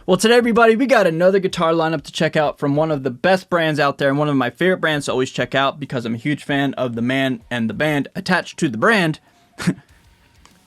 Well, today, everybody, we got another guitar lineup to check out from one of the best brands out there and one of my favorite brands to always check out because I'm a huge fan of the man and the band attached to the brand. That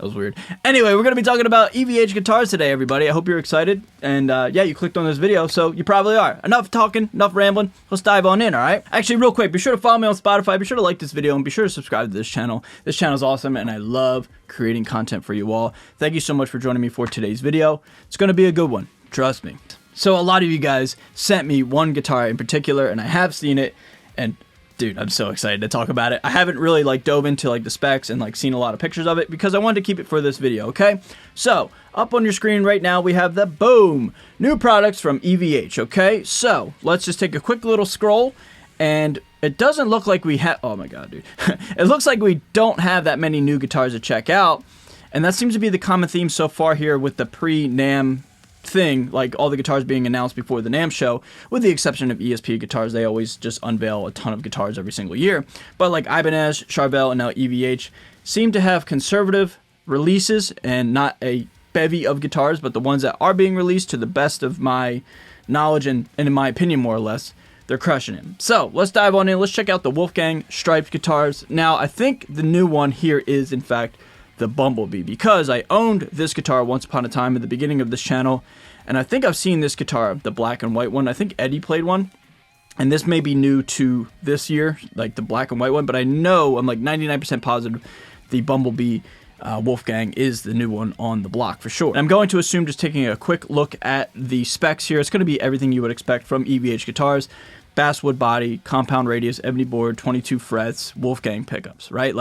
was weird. Anyway, we're going to be talking about Evh Guitars today, everybody. I hope you're excited. And yeah, you clicked on this video, so you probably are. Enough talking, enough rambling. Let's dive on in, all right? Actually, real quick, be sure to follow me on Spotify. Be sure to like this video and be sure to subscribe to this channel. This channel is awesome, and I love creating content for you all. Thank you so much for joining me for today's video. It's going to be a good one. Trust me. So a lot of you guys sent me one guitar in particular, and I have seen it, and dude, I'm so excited to talk about it. I haven't really dove into the specs and seen a lot of pictures of it because I wanted to keep it for this video, okay? So, up on your screen right now, we have the boom, new products from Evh, okay? So, let's just take a quick little scroll, and it doesn't look like we have, oh my god, dude. It looks like we don't have that many new guitars to check out, and that seems to be the common theme so far here with the pre-NAMM thing, all the guitars being announced before the NAMM show, with the exception of ESP guitars. They always just unveil a ton of guitars every single year. But Ibanez, Charvel, and now Evh seem to have conservative releases and not a bevy of guitars, but the ones that are being released, to the best of my knowledge and in my opinion, more or less, they're crushing it. So let's dive on in. Let's check out the Wolfgang striped guitars. Now, I think the new one here is, in fact, the Bumblebee, because I owned this guitar once upon a time at the beginning of this channel, and I think I've seen this guitar, the black and white one. I think Eddie played one, and this may be new to this year, the black and white one, but I know, I'm 99% positive the Bumblebee Wolfgang is the new one on the block for sure. And I'm going to assume, just taking a quick look at the specs here, it's going to be everything you would expect from Evh guitars. Basswood body, compound radius, ebony board, 22 frets, Wolfgang pickups, right?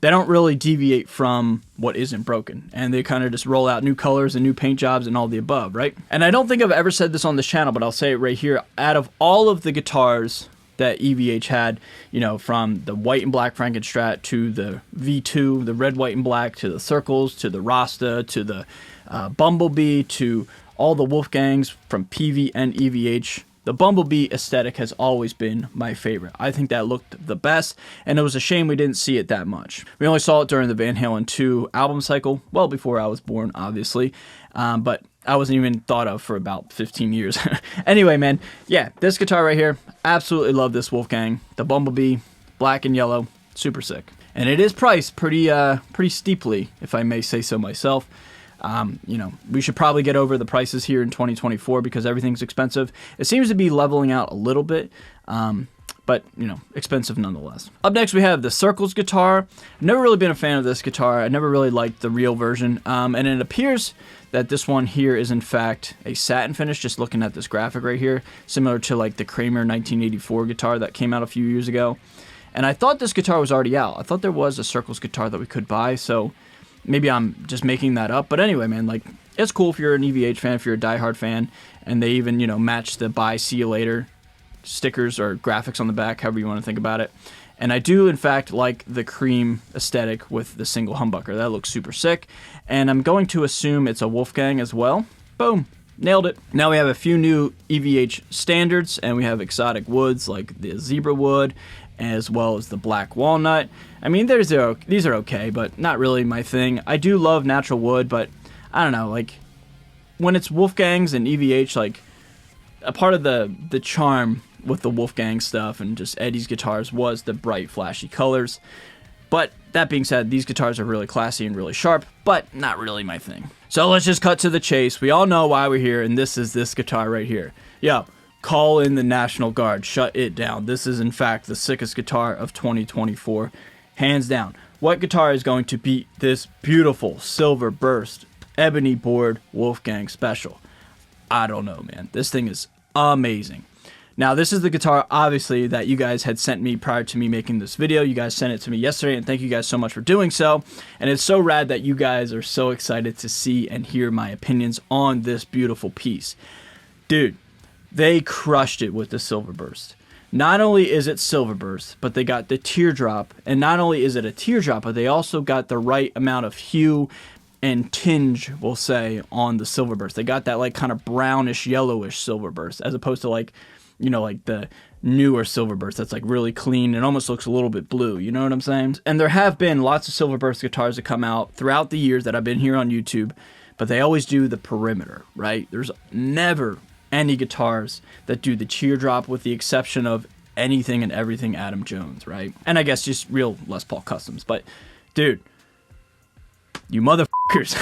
They don't really deviate from what isn't broken, and they kind of just roll out new colors and new paint jobs and all the above, right? And I don't think I've ever said this on this channel, but I'll say it right here. Out of all of the guitars that Evh had, from the white and black Frankenstrat to the V2, the red, white, and black, to the Circles, to the Rasta, to the Bumblebee, to all the Wolfgangs from PV and Evh, the Bumblebee aesthetic has always been my favorite. I think that looked the best, and it was a shame we didn't see it that much. We only saw it during the Van Halen 2 album cycle, well before I was born, obviously, but I wasn't even thought of for about 15 years. Anyway, man, yeah, this guitar right here, absolutely love this Wolfgang. The Bumblebee, black and yellow, super sick. And it is priced pretty steeply, if I may say so myself. We should probably get over the prices here in 2024 because everything's expensive. It seems to be leveling out a little bit, but, expensive nonetheless. Up next, we have the Circles guitar. I've never really been a fan of this guitar. I never really liked the real version, and it appears that this one here is, in fact, a satin finish, just looking at this graphic right here, similar to, the Kramer 1984 guitar that came out a few years ago. And I thought this guitar was already out. I thought there was a Circles guitar that we could buy, so maybe I'm just making that up. But anyway, man, it's cool if you're an Evh fan, if you're a diehard fan, and they even, match the buy, see you later stickers or graphics on the back, however you want to think about it. And I do, in fact, like the cream aesthetic with the single humbucker. That looks super sick. And I'm going to assume it's a Wolfgang as well. Boom. Nailed it. Now we have a few new Evh standards, and we have exotic woods like the zebra wood, as well as the black walnut. I mean, these are okay, but not really my thing. I do love natural wood, but I don't know, when it's Wolfgangs and Evh, a part of the charm with the Wolfgang stuff and just Eddie's guitars was the bright, flashy colors. But that being said, these guitars are really classy and really sharp, but not really my thing. So let's just cut to the chase. We all know why we're here, and this is this guitar right here. Yo, call in the National Guard. Shut it down. This is, in fact, the sickest guitar of 2024. Hands down. What guitar is going to beat this beautiful silver burst ebony board Wolfgang special? I don't know, man. This thing is amazing. Now, this is the guitar, obviously, that you guys had sent me prior to me making this video. You guys sent it to me yesterday, and thank you guys so much for doing so. And it's so rad that you guys are so excited to see and hear my opinions on this beautiful piece. Dude, they crushed it with the silver burst. Not only is it silver burst, but they got the teardrop. And not only is it a teardrop, but they also got the right amount of hue and tinge, we'll say, on the silver burst. They got that kind of brownish, yellowish silver burst, as opposed to the newer silver burst that's really clean and almost looks a little bit blue, you know what I'm saying? And there have been lots of silver burst guitars that come out throughout the years that I've been here on YouTube, but they always do the perimeter, right? There's never any guitars that do the teardrop, with the exception of anything and everything Adam Jones, right? And I guess just real Les Paul customs. But dude, you motherfuckers,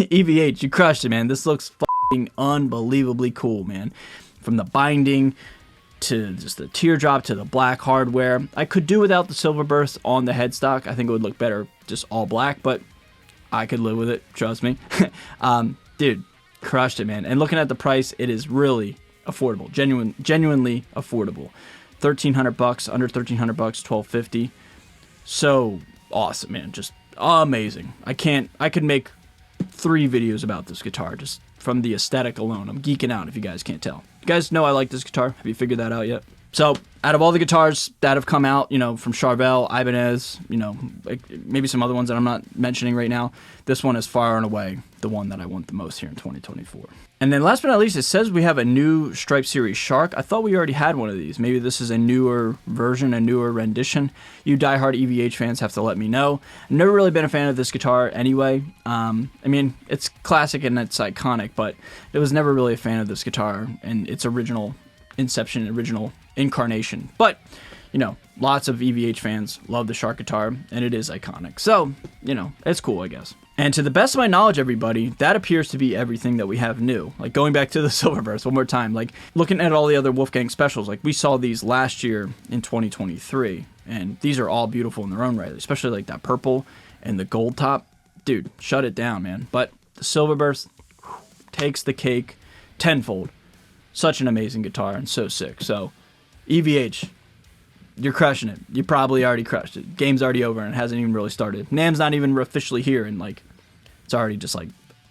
EVH, you crushed it, man. This looks fucking unbelievably cool, man. From the binding to just the teardrop to the black hardware. I could do without the silver burst on the headstock. I think it would look better just all black, but I could live with it, trust me. Dude, crushed it, man. And looking at the price, it is really affordable, genuinely affordable. $1,300, under $1,300, $1,250. So awesome, man. Just amazing. I could make 3 videos about this guitar just from the aesthetic alone. I'm geeking out if you guys can't tell. You guys know I like this guitar. Have you figured that out yet? So out of all the guitars that have come out, you know, from Charvel, Ibanez, you know, like maybe some other ones that I'm not mentioning right now, this one is far and away the one that I want the most here in 2024. And then last but not least, it says we have a new Stripe Series Shark. I thought we already had one of these. Maybe this is a newer version, a newer rendition. You diehard EVH fans have to let me know. I've never really been a fan of this guitar anyway. I mean, it's classic and it's iconic, but I was never really a fan of this guitar and its original inception, original incarnation. But, you know, lots of EVH fans love the Shark guitar, and it is iconic. So, you know, it's cool, I guess. And to the best of my knowledge, everybody, that appears to be everything that we have new. Like, going back to the Silverburst one more time, like, looking at all the other Wolfgang specials, like, we saw these last year in 2023, and these are all beautiful in their own right, especially, like, that purple and the gold top. Dude, shut it down, man. But the Silverburst takes the cake tenfold. Such an amazing guitar and so sick. So, EVH, you're crushing it. You probably already crushed it. Game's already over and it hasn't even really started. NAMM's not even officially here, and like, it's already just like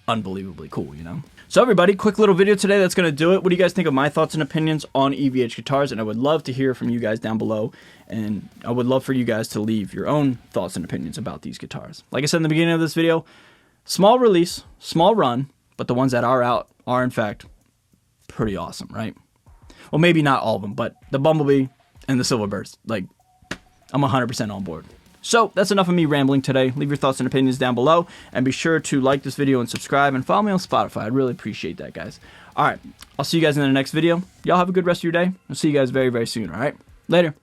unbelievably cool, you know? So everybody, quick little video today that's going to do it. What do you guys think of my thoughts and opinions on EVH guitars? And I would love to hear from you guys down below. And I would love for you guys to leave your own thoughts and opinions about these guitars. Like I said in the beginning of this video, small release, small run, but the ones that are out are in fact pretty awesome, right? Well, maybe not all of them, but the Bumblebee and the Silverburst, like, I'm 100% on board. So that's enough of me rambling today. Leave your thoughts and opinions down below, and be sure to like this video and subscribe and follow me on Spotify. I'd really appreciate that, guys. All right, I'll see you guys in the next video. Y'all have a good rest of your day. I'll see you guys very, very soon, all right? Later.